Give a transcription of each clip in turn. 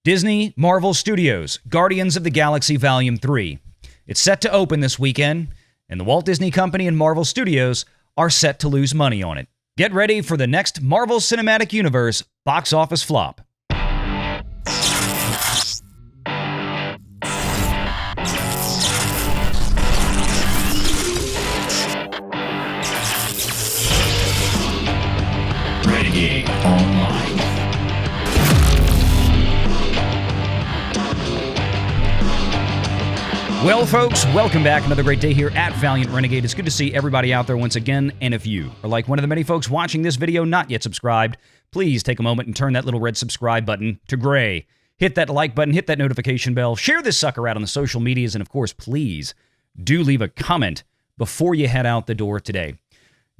Disney Marvel Studios, Guardians of the Galaxy Volume 3. It's set to open this weekend, and the Walt Disney Company and Marvel Studios are set to lose money on it. Get ready for the next Marvel Cinematic Universe box office flop. Renegade Online. Well, folks, welcome back. Another great day here at Valiant Renegade. It's good to see everybody out there once again. And if you are like one of the many folks watching this video not yet subscribed, please take a moment and turn that little red subscribe button to gray. Hit that like button, hit that notification bell, share this sucker out on the social medias, and of course, please do leave a comment before you head out the door today.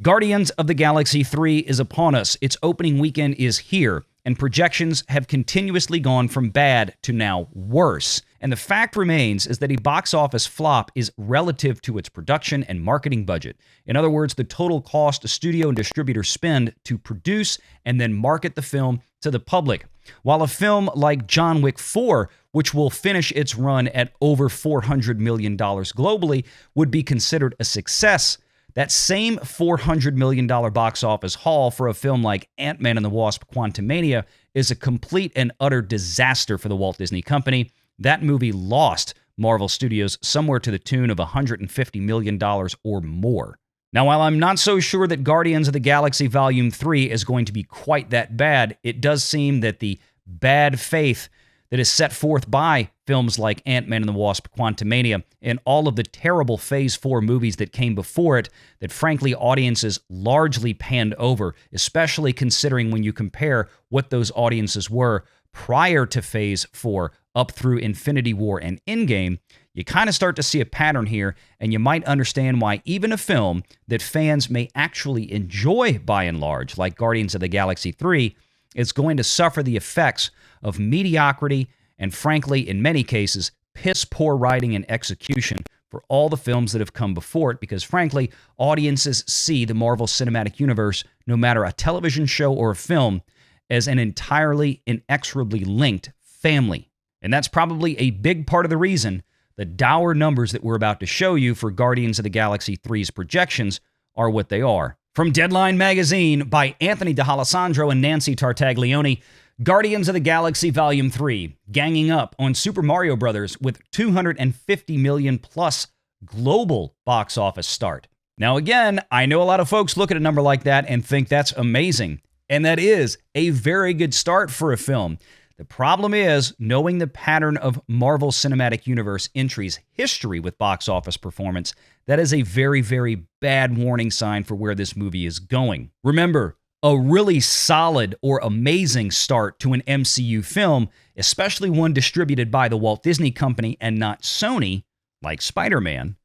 Guardians of the Galaxy 3 is upon us. Its opening weekend is here, and projections have continuously gone from bad to now worse. And the fact remains is that a box office flop is relative to its production and marketing budget. In other words, the total cost a studio and distributor spend to produce and then market the film to the public. While a film like John Wick 4, which will finish its run at over $400 million globally, would be considered a success, that same $400 million box office haul for a film like Ant-Man and the Wasp Quantumania is a complete and utter disaster for the Walt Disney Company. That movie lost Marvel Studios somewhere to the tune of $150 million or more. Now, while I'm not so sure that Guardians of the Galaxy Volume 3 is going to be quite that bad, it does seem that the bad faith that is set forth by films like Ant-Man and the Wasp Quantumania and all of the terrible Phase 4 movies that came before it that frankly audiences largely panned over, especially considering when you compare what those audiences were prior to Phase 4 up through Infinity War and Endgame, you kind of start to see a pattern here, and you might understand why even a film that fans may actually enjoy by and large, like Guardians of the Galaxy 3, is going to suffer the effects of mediocrity and, frankly, in many cases, piss-poor writing and execution for all the films that have come before it, because, frankly, audiences see the Marvel Cinematic Universe, no matter a television show or a film, as an entirely inexorably linked family. And that's probably a big part of the reason the dour numbers that we're about to show you for Guardians of the Galaxy 3's projections are what they are. From Deadline Magazine by Anthony D'Alessandro and Nancy Tartaglione, Guardians of the Galaxy Volume 3, ganging up on Super Mario Bros. With $250 million plus global box office start. Now again, I know a lot of folks look at a number like that and think that's amazing. And that is a very good start for a film. The problem is, knowing the pattern of Marvel Cinematic Universe entries history with box office performance, that is a very, very bad warning sign for where this movie is going. Remember, a really solid or amazing start to an MCU film, especially one distributed by the Walt Disney Company and not Sony, like Spider-Man,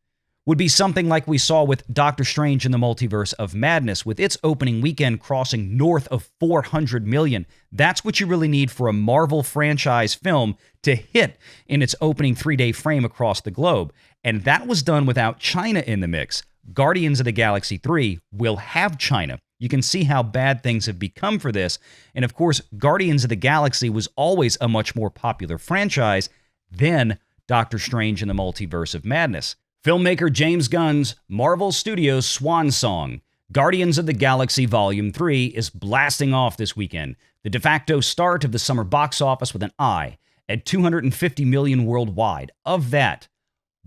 would be something like we saw with Doctor Strange in the Multiverse of Madness, with its opening weekend crossing north of $400 million. That's what you really need for a Marvel franchise film to hit in its opening 3-day frame across the globe. And that was done without China in the mix. Guardians of the Galaxy 3 will have China. You can see how bad things have become for this. And of course, Guardians of the Galaxy was always a much more popular franchise than Doctor Strange in the Multiverse of Madness. Filmmaker James Gunn's Marvel Studios' swan song, Guardians of the Galaxy Volume 3, is blasting off this weekend. The de facto start of the summer box office with an eye at $250 million worldwide. Of that,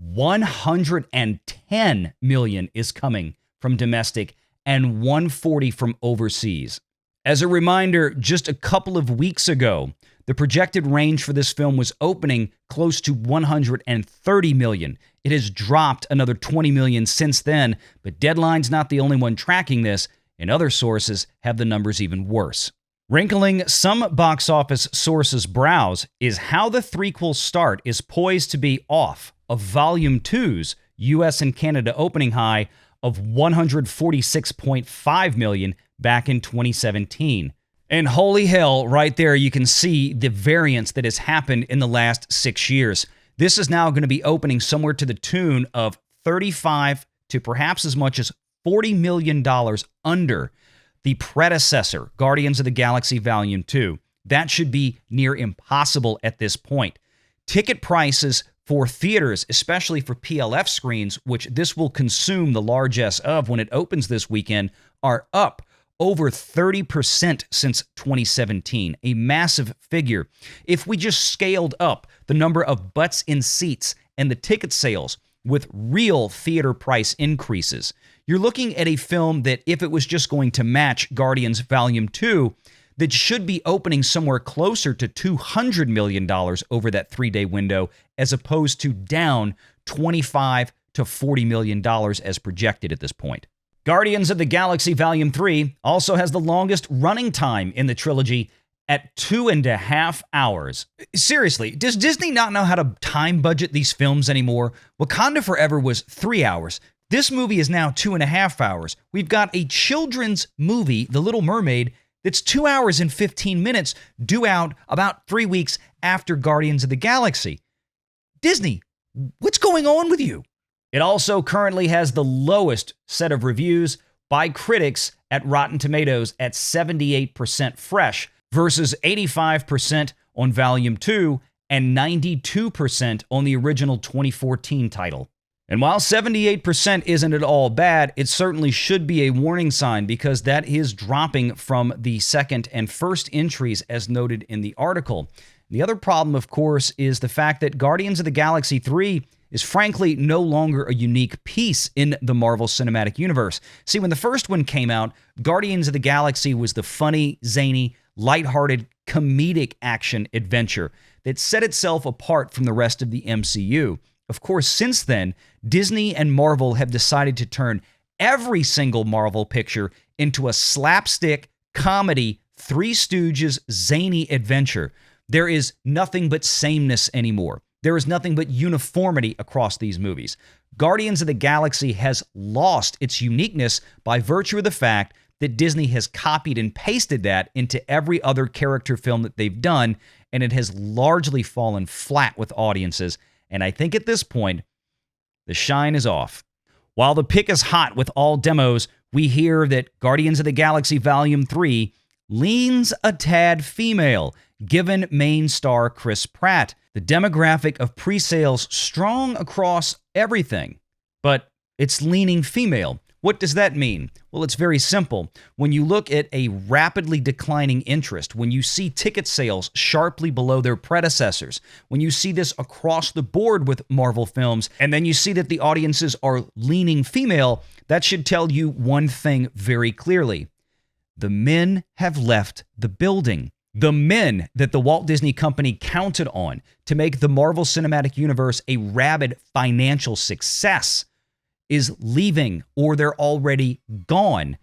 $110 million is coming from domestic and $140 from overseas. As a reminder, just a couple of weeks ago, the projected range for this film was opening close to $130 million. It has dropped another $20 million since then, but Deadline's not the only one tracking this, and other sources have the numbers even worse. Wrinkling some box office sources' brows is how the threequel start is poised to be off of Volume 2's US and Canada opening high of $146.5 million back in 2017. And holy hell, right there you can see the variance that has happened in the last 6 years. This is now going to be opening somewhere to the tune of 35 to perhaps as much as $40 million under the predecessor, Guardians of the Galaxy Volume 2. That should be near impossible at this point. Ticket prices for theaters, especially for PLF screens, which this will consume the largesse of when it opens this weekend, are up over 30% since 2017, a massive figure. If we just scaled up the number of butts in seats and the ticket sales with real theater price increases, you're looking at a film that, if it was just going to match Guardians Volume 2, that should be opening somewhere closer to $200 million over that 3-day window, as opposed to down $25 to $40 million as projected at this point. Guardians of the Galaxy Volume 3 also has the longest running time in the trilogy at 2.5 hours. Seriously, does Disney not know how to time budget these films anymore? Wakanda Forever was 3 hours. This movie is now 2.5 hours. We've got a children's movie, The Little Mermaid, that's 2 hours and 15 minutes, due out about 3 weeks after Guardians of the Galaxy. Disney, what's going on with you? It also currently has the lowest set of reviews by critics at Rotten Tomatoes at 78% fresh versus 85% on Volume 2 and 92% on the original 2014 title. And while 78% isn't at all bad, it certainly should be a warning sign, because that is dropping from the second and first entries as noted in the article. The other problem, of course, is the fact that Guardians of the Galaxy 3 is frankly no longer a unique piece in the Marvel Cinematic Universe. See, when the first one came out, Guardians of the Galaxy was the funny, zany, lighthearted, comedic action adventure that set itself apart from the rest of the MCU. Of course, since then, Disney and Marvel have decided to turn every single Marvel picture into a slapstick, comedy, Three Stooges, zany adventure. There is nothing but sameness anymore. There is nothing but uniformity across these movies. Guardians of the Galaxy has lost its uniqueness by virtue of the fact that Disney has copied and pasted that into every other character film that they've done, and it has largely fallen flat with audiences. And I think at this point, the shine is off. While the pick is hot with all demos, we hear that Guardians of the Galaxy Volume 3 leans a tad female, given main star Chris Pratt. The demographic of pre-sales strong across everything, but it's leaning female. What does that mean? Well, it's very simple. When you look at a rapidly declining interest, when you see ticket sales sharply below their predecessors, when you see this across the board with Marvel films, and then you see that the audiences are leaning female, that should tell you one thing very clearly. The men have left the building. The men that the Walt Disney Company counted on to make the Marvel Cinematic Universe a rabid financial success is leaving, or they're already gone.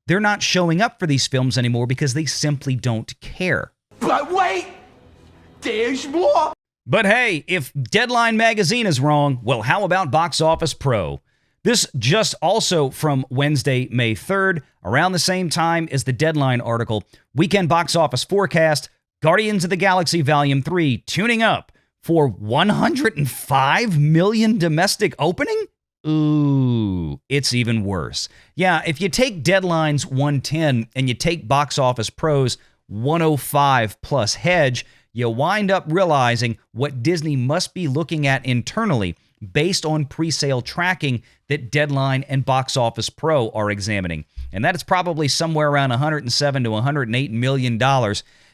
They're not showing up for these films anymore because they simply don't care. But wait, there's more. But hey, if Deadline Magazine is wrong, well, how about Box Office Pro? This just also from Wednesday, May 3rd, around the same time as the Deadline article. Weekend box office forecast, Guardians of the Galaxy Volume 3 tuning up for 105 million domestic opening? Ooh, it's even worse. Yeah, if you take Deadline's 110 and you take Box Office Pro's 105 plus hedge, you wind up realizing what Disney must be looking at internally based on pre-sale tracking that Deadline and Box Office Pro are examining. And that is probably somewhere around $107 to $108 million.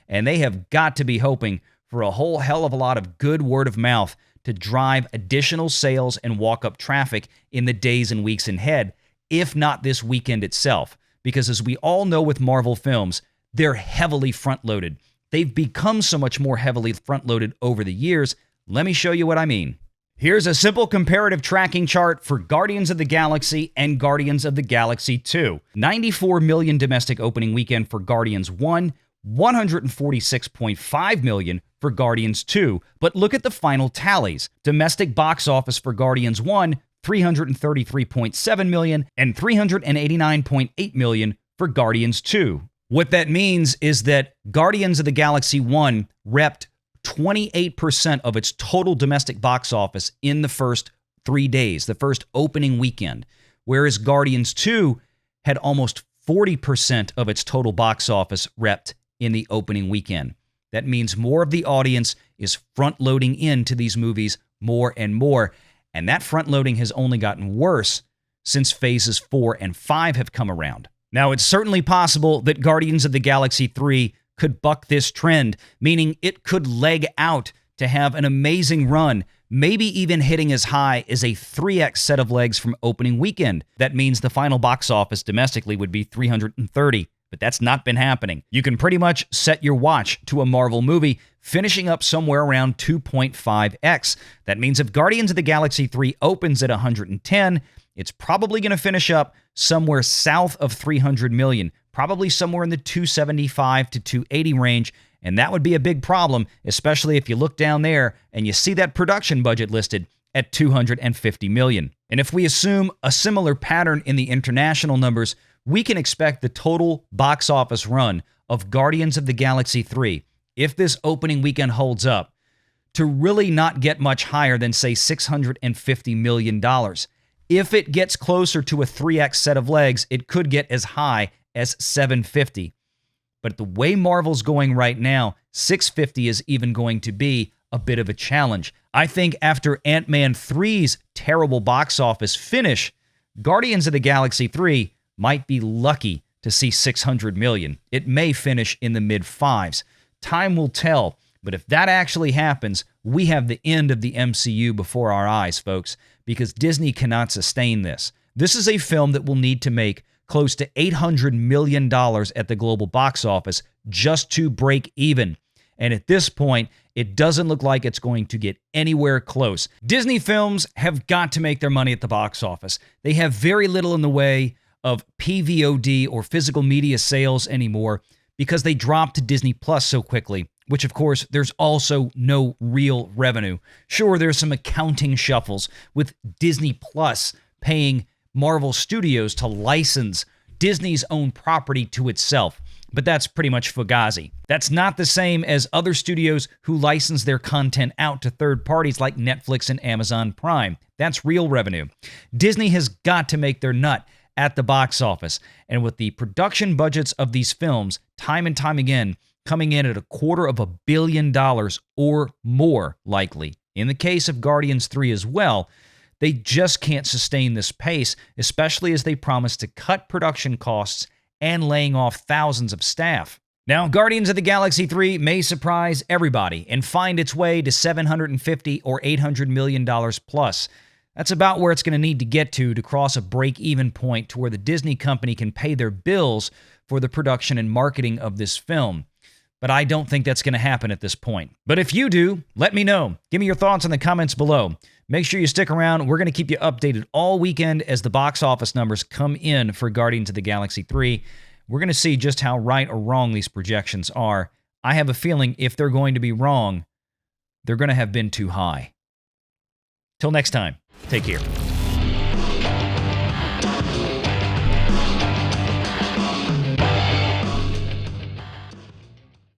And they have got to be hoping for a whole hell of a lot of good word of mouth to drive additional sales and walk-up traffic in the days and weeks ahead, if not this weekend itself. Because as we all know with Marvel films, they're heavily front-loaded. They've become so much more heavily front-loaded over the years. Let me show you what I mean. Here's a simple comparative tracking chart for Guardians of the Galaxy and Guardians of the Galaxy 2. 94 million domestic opening weekend for Guardians 1, 146.5 million for Guardians 2. But look at the final tallies. Domestic box office for Guardians 1, 333.7 million, and 389.8 million for Guardians 2. What that means is that Guardians of the Galaxy 1 repped 28% of its total domestic box office in the first 3 days, the first opening weekend, whereas Guardians 2 had almost 40% of its total box office repped in the opening weekend. That means more of the audience is front-loading into these movies more and more. And that front-loading has only gotten worse since phases 4 and 5 have come around. Now, it's certainly possible that Guardians of the Galaxy 3 could buck this trend, meaning it could leg out to have an amazing run, maybe even hitting as high as a 3x set of legs from opening weekend. That means the final box office domestically would be 330, but that's not been happening. You can pretty much set your watch to a Marvel movie finishing up somewhere around 2.5x. That means if Guardians of the Galaxy 3 opens at 110, it's probably going to finish up somewhere south of 300 million, probably somewhere in the 275 to 280 range, and that would be a big problem, especially if you look down there and you see that production budget listed at 250 million. And if we assume a similar pattern in the international numbers, we can expect the total box office run of Guardians of the Galaxy 3, if this opening weekend holds up, to really not get much higher than, say, $650 million. If it gets closer to a 3x set of legs, it could get as high as 750. But the way Marvel's going right now, 650 is even going to be a bit of a challenge. I think after Ant-Man 3's terrible box office finish, Guardians of the Galaxy 3 might be lucky to see 600 million. It may finish in the mid-5s. Time will tell, but if that actually happens, we have the end of the MCU before our eyes, folks, because Disney cannot sustain this. This is a film that will need to make close to $800 million at the global box office just to break even. And at this point, it doesn't look like it's going to get anywhere close. Disney films have got to make their money at the box office. They have very little in the way of PVOD or physical media sales anymore because they dropped to Disney Plus so quickly, which of course there's also no real revenue. Sure, there's some accounting shuffles with Disney Plus paying Marvel Studios to license Disney's own property to itself, but that's pretty much fugazi. That's not the same as other studios who license their content out to third parties like Netflix and Amazon Prime. That's real revenue. Disney has got to make their nut at the box office, and with the production budgets of these films, time and time again, coming in at $250 million or more likely. In the case of Guardians 3 as well, they just can't sustain this pace, especially as they promise to cut production costs and laying off thousands of staff. Now, Guardians of the Galaxy 3 may surprise everybody and find its way to $750 or $800 million plus. That's about where it's going to need to get to cross a break-even point to where the Disney company can pay their bills for the production and marketing of this film. But I don't think that's going to happen at this point. But if you do, let me know. Give me your thoughts in the comments below. Make sure you stick around. We're going to keep you updated all weekend as the box office numbers come in for Guardians of the Galaxy 3. We're going to see just how right or wrong these projections are. I have a feeling if they're going to be wrong, they're going to have been too high. Till next time, take care.